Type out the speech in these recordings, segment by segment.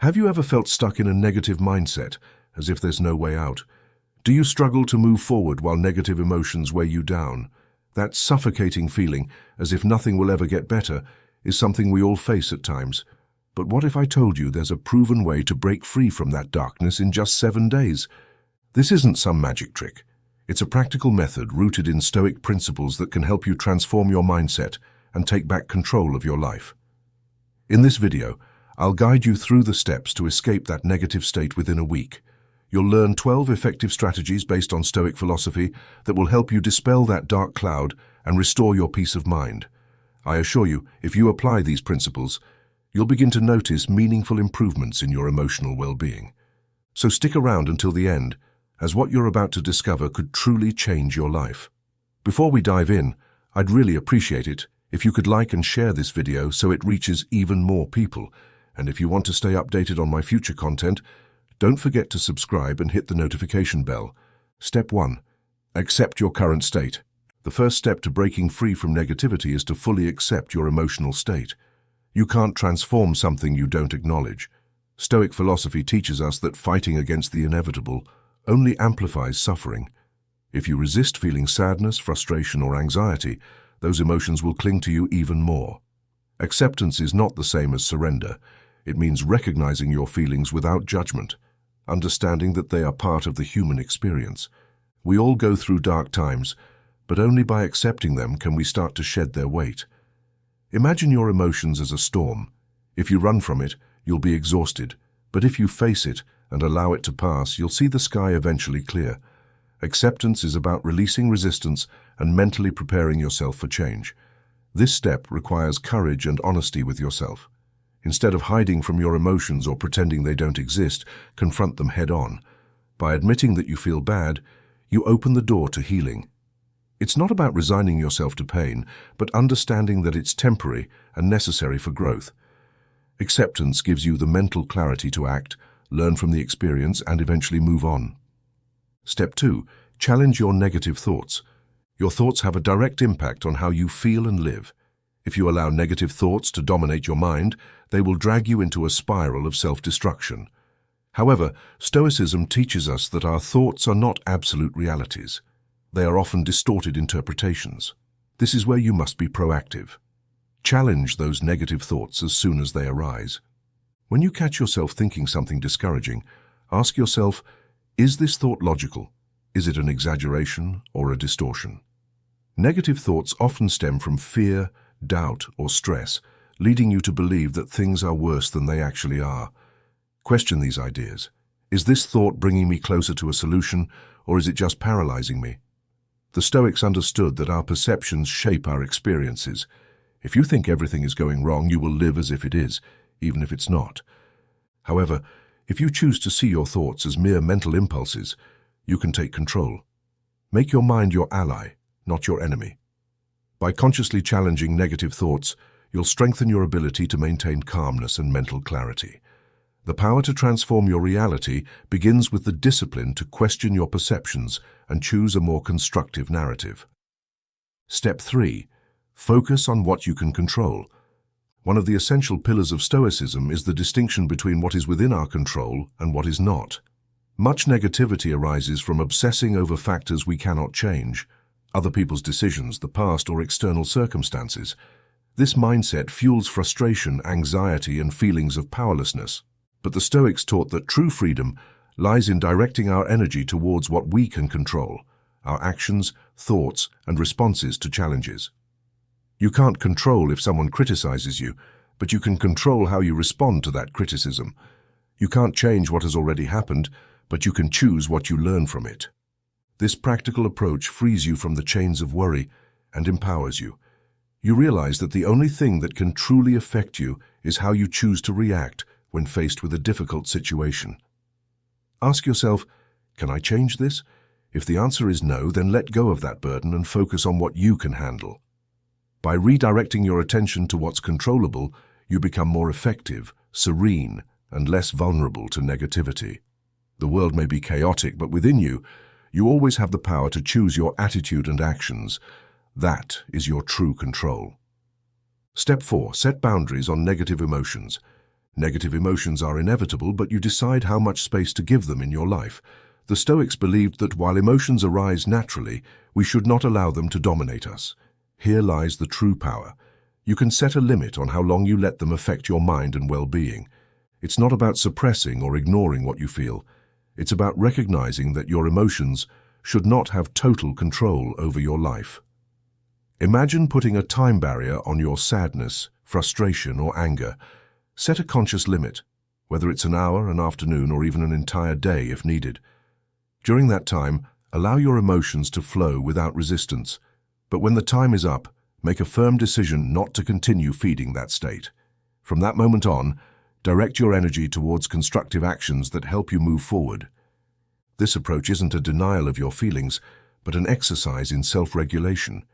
Have you ever felt stuck in a negative mindset, as if there's no way out? Do you struggle to move forward while negative emotions weigh you down? That suffocating feeling, as if nothing will ever get better, is something we all face at times. But what if I told you there's a proven way to break free from that darkness in just 7 days? This isn't some magic trick. It's a practical method rooted in Stoic principles that can help you transform your mindset and take back control of your life. In this video, I'll guide you through the steps to escape that negative state within a week. You'll learn 12 effective strategies based on Stoic philosophy that will help you dispel that dark cloud and restore your peace of mind. I assure you, if you apply these principles, you'll begin to notice meaningful improvements in your emotional well-being. So stick around until the end, as what you're about to discover could truly change your life. Before we dive in, I'd really appreciate it if you could like and share this video so it reaches even more people. And if you want to stay updated on my future content, don't forget to subscribe and hit the notification bell. Step 1. Accept your current state. The first step to breaking free from negativity is to fully accept your emotional state. You can't transform something you don't acknowledge. Stoic philosophy teaches us that fighting against the inevitable only amplifies suffering. If you resist feeling sadness, frustration, or anxiety, those emotions will cling to you even more. Acceptance is not the same as surrender. It means recognizing your feelings without judgment, understanding that they are part of the human experience. We all go through dark times, but only by accepting them can we start to shed their weight. Imagine your emotions as a storm. If you run from it, you'll be exhausted, but if you face it and allow it to pass, you'll see the sky eventually clear. Acceptance is about releasing resistance and mentally preparing yourself for change. This step requires courage and honesty with yourself. Instead of hiding from your emotions or pretending they don't exist, confront them head-on. By admitting that you feel bad, you open the door to healing. It's not about resigning yourself to pain, but understanding that it's temporary and necessary for growth. Acceptance gives you the mental clarity to act, learn from the experience, and eventually move on. Step 2. Challenge your negative thoughts. Your thoughts have a direct impact on how you feel and live. If you allow negative thoughts to dominate your mind, they will drag you into a spiral of self-destruction. However, Stoicism teaches us that our thoughts are not absolute realities. They are often distorted interpretations. This is where you must be proactive. Challenge those negative thoughts as soon as they arise. When you catch yourself thinking something discouraging, ask yourself, is this thought logical? Is it an exaggeration or a distortion? Negative thoughts often stem from fear, doubt, or stress, leading you to believe that things are worse than they actually are. Question these ideas. Is this thought bringing me closer to a solution, or is it just paralyzing me? The Stoics understood that our perceptions shape our experiences. If you think everything is going wrong, you will live as if it is, even if it's not. However, if you choose to see your thoughts as mere mental impulses, you can take control. Make your mind your ally, not your enemy. By consciously challenging negative thoughts, you'll strengthen your ability to maintain calmness and mental clarity. The power to transform your reality begins with the discipline to question your perceptions and choose a more constructive narrative. Step 3. Focus on what you can control. One of the essential pillars of Stoicism is the distinction between what is within our control and what is not. Much negativity arises from obsessing over factors we cannot change, other people's decisions, the past, or external circumstances. This mindset fuels frustration, anxiety, and feelings of powerlessness. But the Stoics taught that true freedom lies in directing our energy towards what we can control, our actions, thoughts, and responses to challenges. You can't control if someone criticizes you, but you can control how you respond to that criticism. You can't change what has already happened, but you can choose what you learn from it. This practical approach frees you from the chains of worry and empowers you. You realize that the only thing that can truly affect you is how you choose to react when faced with a difficult situation. Ask yourself, can I change this? If the answer is no, then let go of that burden and focus on what you can handle. By redirecting your attention to what's controllable, you become more effective, serene, and less vulnerable to negativity. The world may be chaotic, but within you, you always have the power to choose your attitude and actions. That is your true control. Step 4. Set boundaries on negative emotions. Negative emotions are inevitable, but you decide how much space to give them in your life. The Stoics believed that while emotions arise naturally, we should not allow them to dominate us. Here lies the true power. You can set a limit on how long you let them affect your mind and well-being. It's not about suppressing or ignoring what you feel. It's about recognizing that your emotions should not have total control over your life. Imagine putting a time barrier on your sadness, frustration, or anger. Set a conscious limit, whether it's an hour, an afternoon, or even an entire day if needed. During that time, allow your emotions to flow without resistance. But when the time is up, make a firm decision not to continue feeding that state. From that moment on, direct your energy towards constructive actions that help you move forward. This approach isn't a denial of your feelings, but an exercise in self-regulation.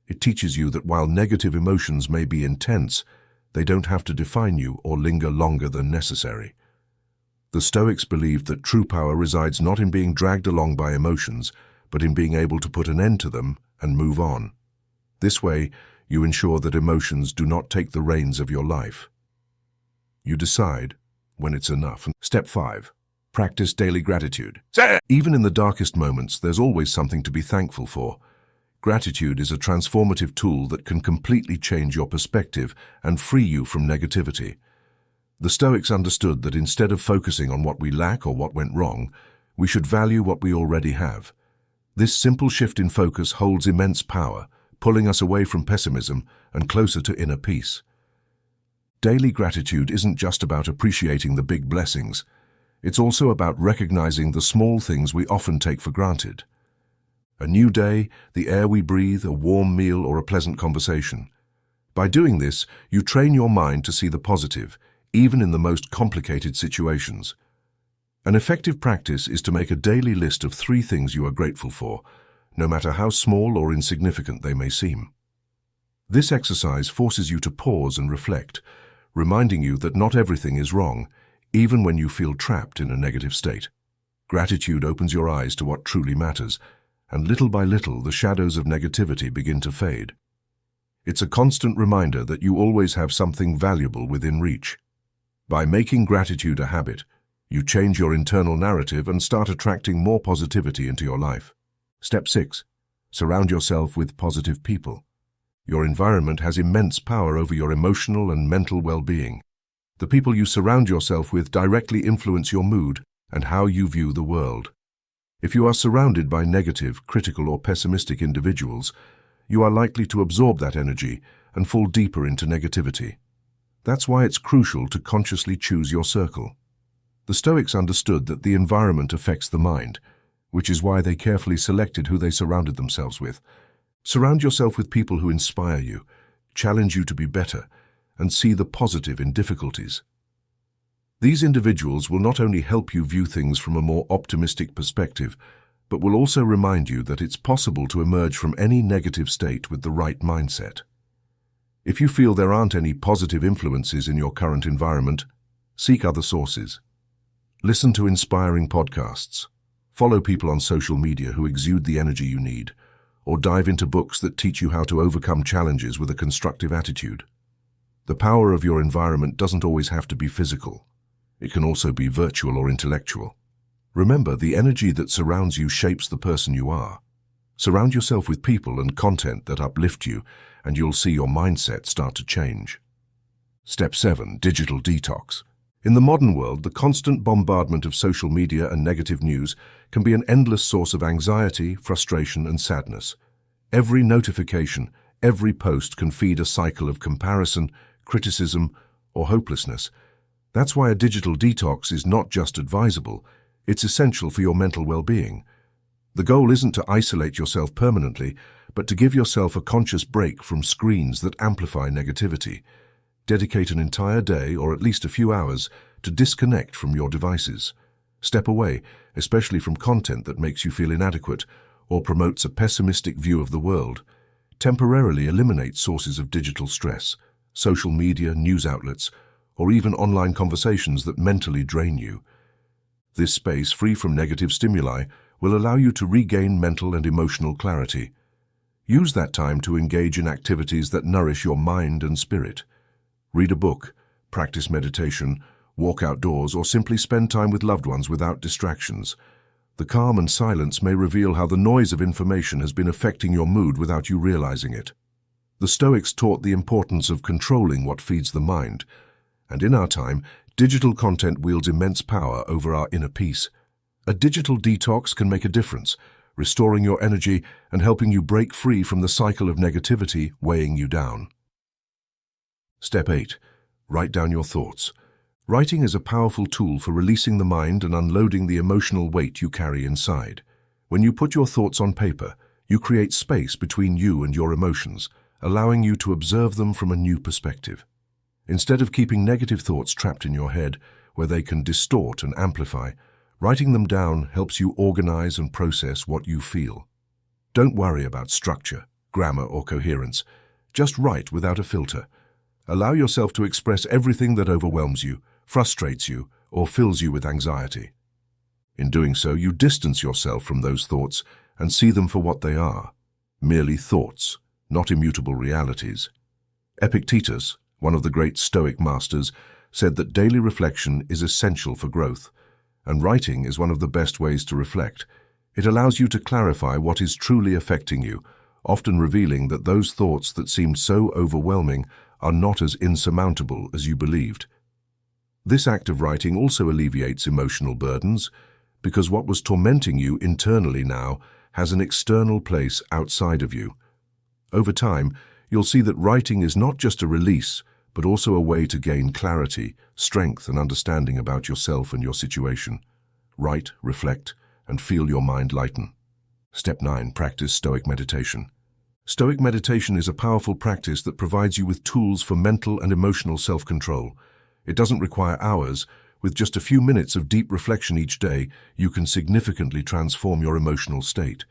It teaches you that while negative emotions may be intense, they don't have to define you or linger longer than necessary. The Stoics believed that true power resides not in being dragged along by emotions, but in being able to put an end to them and move on. This way, you ensure that emotions do not take the reins of your life. You decide when it's enough. Step 5. Practice daily gratitude. Even in the darkest moments, there's always something to be thankful for. Gratitude is a transformative tool that can completely change your perspective and free you from negativity. The Stoics understood that instead of focusing on what we lack or what went wrong, we should value what we already have. This simple shift in focus holds immense power, pulling us away from pessimism and closer to inner peace. Daily gratitude isn't just about appreciating the big blessings. It's also about recognizing the small things we often take for granted. A new day, the air we breathe, a warm meal, or a pleasant conversation. By doing this, you train your mind to see the positive, even in the most complicated situations. An effective practice is to make a daily list of 3 things you are grateful for, no matter how small or insignificant they may seem. This exercise forces you to pause and reflect, reminding you that not everything is wrong, even when you feel trapped in a negative state. Gratitude opens your eyes to what truly matters, and little by little the shadows of negativity begin to fade. It's a constant reminder that you always have something valuable within reach. By making gratitude a habit, you change your internal narrative and start attracting more positivity into your life. Step 6. Surround yourself with positive people. Your environment has immense power over your emotional and mental well-being. The people you surround yourself with directly influence your mood and how you view the world. If you are surrounded by negative, critical, or pessimistic individuals, you are likely to absorb that energy and fall deeper into negativity. That's why it's crucial to consciously choose your circle. The Stoics understood that the environment affects the mind, which is why they carefully selected who they surrounded themselves with. Surround yourself with people who inspire you, challenge you to be better, and see the positive in difficulties. These individuals will not only help you view things from a more optimistic perspective, but will also remind you that it's possible to emerge from any negative state with the right mindset. If you feel there aren't any positive influences in your current environment, seek other sources. Listen to inspiring podcasts. Follow people on social media who exude the energy you need, or dive into books that teach you how to overcome challenges with a constructive attitude. The power of your environment doesn't always have to be physical. It can also be virtual or intellectual. Remember, the energy that surrounds you shapes the person you are. Surround yourself with people and content that uplift you, and you'll see your mindset start to change. Step 7. Digital detox. In the modern world, the constant bombardment of social media and negative news can be an endless source of anxiety, frustration, and sadness. Every notification, every post can feed a cycle of comparison, criticism, or hopelessness. That's why a digital detox is not just advisable, it's essential for your mental well-being. The goal isn't to isolate yourself permanently, but to give yourself a conscious break from screens that amplify negativity. Dedicate an entire day, or at least a few hours, to disconnect from your devices. Step away, especially from content that makes you feel inadequate or promotes a pessimistic view of the world. Temporarily eliminate sources of digital stress, social media, news outlets, or even online conversations that mentally drain you. This space, free from negative stimuli, will allow you to regain mental and emotional clarity. Use that time to engage in activities that nourish your mind and spirit. Read a book, practice meditation, walk outdoors, or simply spend time with loved ones without distractions. The calm and silence may reveal how the noise of information has been affecting your mood without you realizing it. The Stoics taught the importance of controlling what feeds the mind, and in our time, digital content wields immense power over our inner peace. A digital detox can make a difference, restoring your energy and helping you break free from the cycle of negativity weighing you down. Step 8. Write down your thoughts. Writing is a powerful tool for releasing the mind and unloading the emotional weight you carry inside. When you put your thoughts on paper, you create space between you and your emotions, allowing you to observe them from a new perspective. Instead of keeping negative thoughts trapped in your head, where they can distort and amplify, writing them down helps you organize and process what you feel. Don't worry about structure, grammar, or coherence. Just write without a filter. Allow yourself to express everything that overwhelms you, frustrates you, or fills you with anxiety. In doing so, you distance yourself from those thoughts and see them for what they are, merely thoughts, not immutable realities. Epictetus, one of the great Stoic masters, said that daily reflection is essential for growth, and writing is one of the best ways to reflect. It allows you to clarify what is truly affecting you, often revealing that those thoughts that seemed so overwhelming are not as insurmountable as you believed. This act of writing also alleviates emotional burdens, because what was tormenting you internally now has an external place outside of you. Over time, you'll see that writing is not just a release, but also a way to gain clarity, strength, and understanding about yourself and your situation. Write, reflect, and feel your mind lighten. Step 9. Practice Stoic meditation. Stoic meditation is a powerful practice that provides you with tools for mental and emotional self-control. It doesn't require hours. With just a few minutes of deep reflection each day, you can significantly transform your emotional state.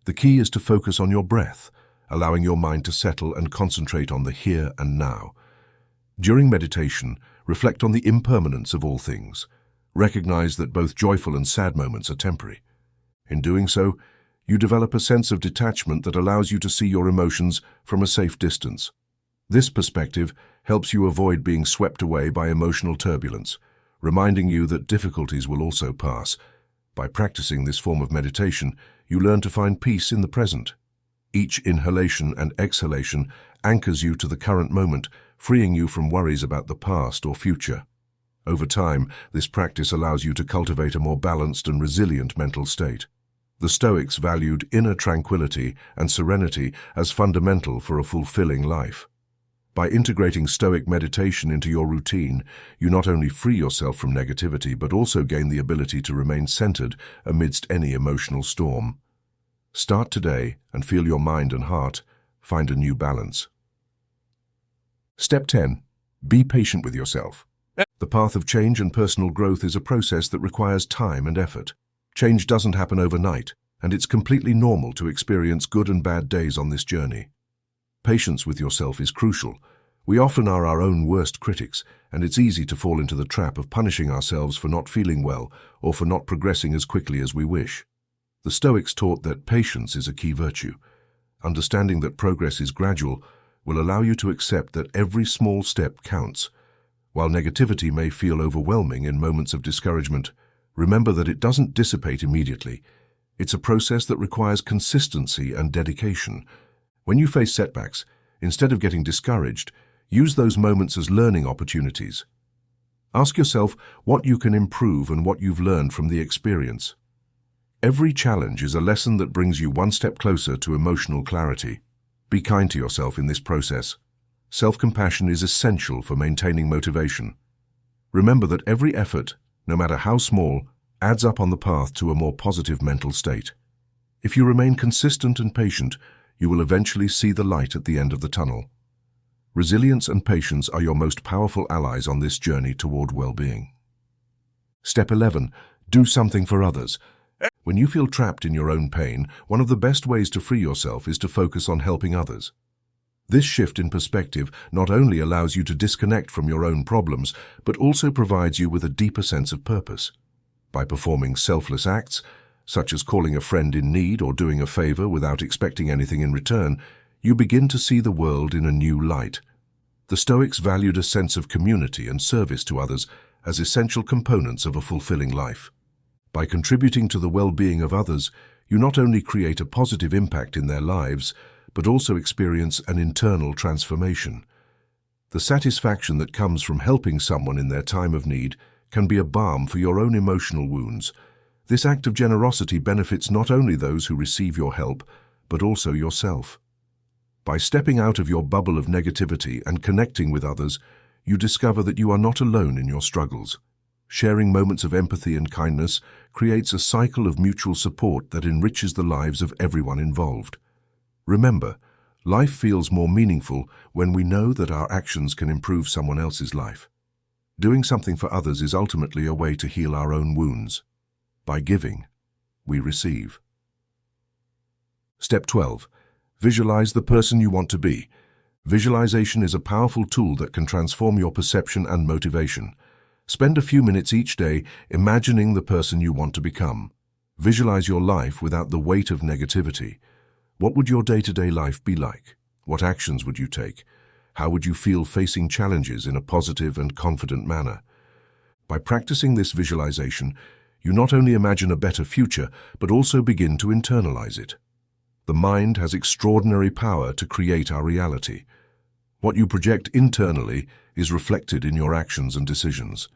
The key is to focus on your breath, allowing your mind to settle and concentrate on the here and now. During meditation, reflect on the impermanence of all things. Recognize that both joyful and sad moments are temporary. In doing so, you develop a sense of detachment that allows you to see your emotions from a safe distance. This perspective helps you avoid being swept away by emotional turbulence, reminding you that difficulties will also pass. By practicing this form of meditation, you learn to find peace in the present. Each inhalation and exhalation anchors you to the current moment, freeing you from worries about the past or future. Over time, this practice allows you to cultivate a more balanced and resilient mental state. The Stoics valued inner tranquility and serenity as fundamental for a fulfilling life. By integrating Stoic meditation into your routine, you not only free yourself from negativity, but also gain the ability to remain centered amidst any emotional storm. Start today and feel your mind and heart find a new balance. Step 10. Be patient with yourself. The path of change and personal growth is a process that requires time and effort. Change doesn't happen overnight, and it's completely normal to experience good and bad days on this journey. Patience with yourself is crucial. We often are our own worst critics, and it's easy to fall into the trap of punishing ourselves for not feeling well or for not progressing as quickly as we wish. The Stoics taught that patience is a key virtue. Understanding that progress is gradual will allow you to accept that every small step counts. While negativity may feel overwhelming in moments of discouragement, remember that it doesn't dissipate immediately. It's a process that requires consistency and dedication. When you face setbacks, instead of getting discouraged, use those moments as learning opportunities. Ask yourself what you can improve and what you've learned from the experience. Every challenge is a lesson that brings you one step closer to emotional clarity. Be kind to yourself in this process. Self-compassion is essential for maintaining motivation. Remember that every effort, no matter how small, adds up on the path to a more positive mental state. If you remain consistent and patient, you will eventually see the light at the end of the tunnel. Resilience and patience are your most powerful allies on this journey toward well-being. Step 11. Do something for others. When you feel trapped in your own pain, one of the best ways to free yourself is to focus on helping others. This shift in perspective not only allows you to disconnect from your own problems, but also provides you with a deeper sense of purpose. By performing selfless acts, such as calling a friend in need or doing a favor without expecting anything in return, you begin to see the world in a new light. The Stoics valued a sense of community and service to others as essential components of a fulfilling life. By contributing to the well-being of others, you not only create a positive impact in their lives, but also experience an internal transformation. The satisfaction that comes from helping someone in their time of need can be a balm for your own emotional wounds. This act of generosity benefits not only those who receive your help, but also yourself. By stepping out of your bubble of negativity and connecting with others, you discover that you are not alone in your struggles. Sharing moments of empathy and kindness creates a cycle of mutual support that enriches the lives of everyone involved. Remember, life feels more meaningful when we know that our actions can improve someone else's life. Doing something for others is ultimately a way to heal our own wounds. By giving, we receive. Step 12. Visualize the person you want to be. Visualization is a powerful tool that can transform your perception and motivation. Spend a few minutes each day imagining the person you want to become. Visualize your life without the weight of negativity. What would your day-to-day life be like? What actions would you take? How would you feel facing challenges in a positive and confident manner? By practicing this visualization, you not only imagine a better future, but also begin to internalize it. The mind has extraordinary power to create our reality. What you project internally is reflected in your actions and decisions.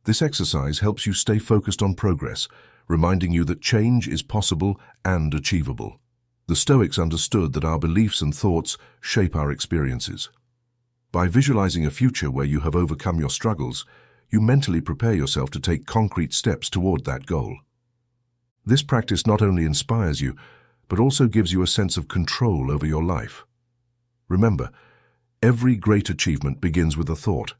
This exercise helps you stay focused on progress, reminding you that change is possible and achievable. The Stoics understood that our beliefs and thoughts shape our experiences. By visualizing a future where you have overcome your struggles, you mentally prepare yourself to take concrete steps toward that goal. This practice not only inspires you, but also gives you a sense of control over your life. Remember, every great achievement begins with a thought.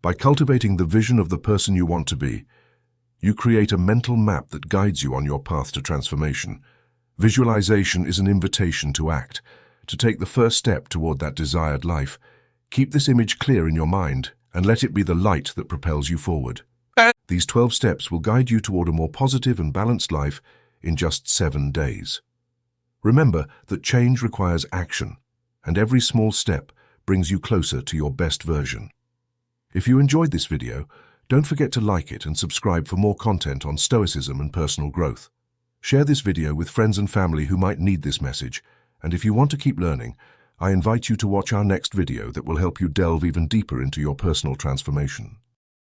By cultivating the vision of the person you want to be, you create a mental map that guides you on your path to transformation. Visualization is an invitation to act, to take the first step toward that desired life. Keep this image clear in your mind and let it be the light that propels you forward. These 12 steps will guide you toward a more positive and balanced life in just 7 days. Remember that change requires action, and every small step brings you closer to your best version. If you enjoyed this video, don't forget to like it and subscribe for more content on Stoicism and personal growth. Share this video with friends and family who might need this message, and if you want to keep learning, I invite you to watch our next video that will help you delve even deeper into your personal transformation.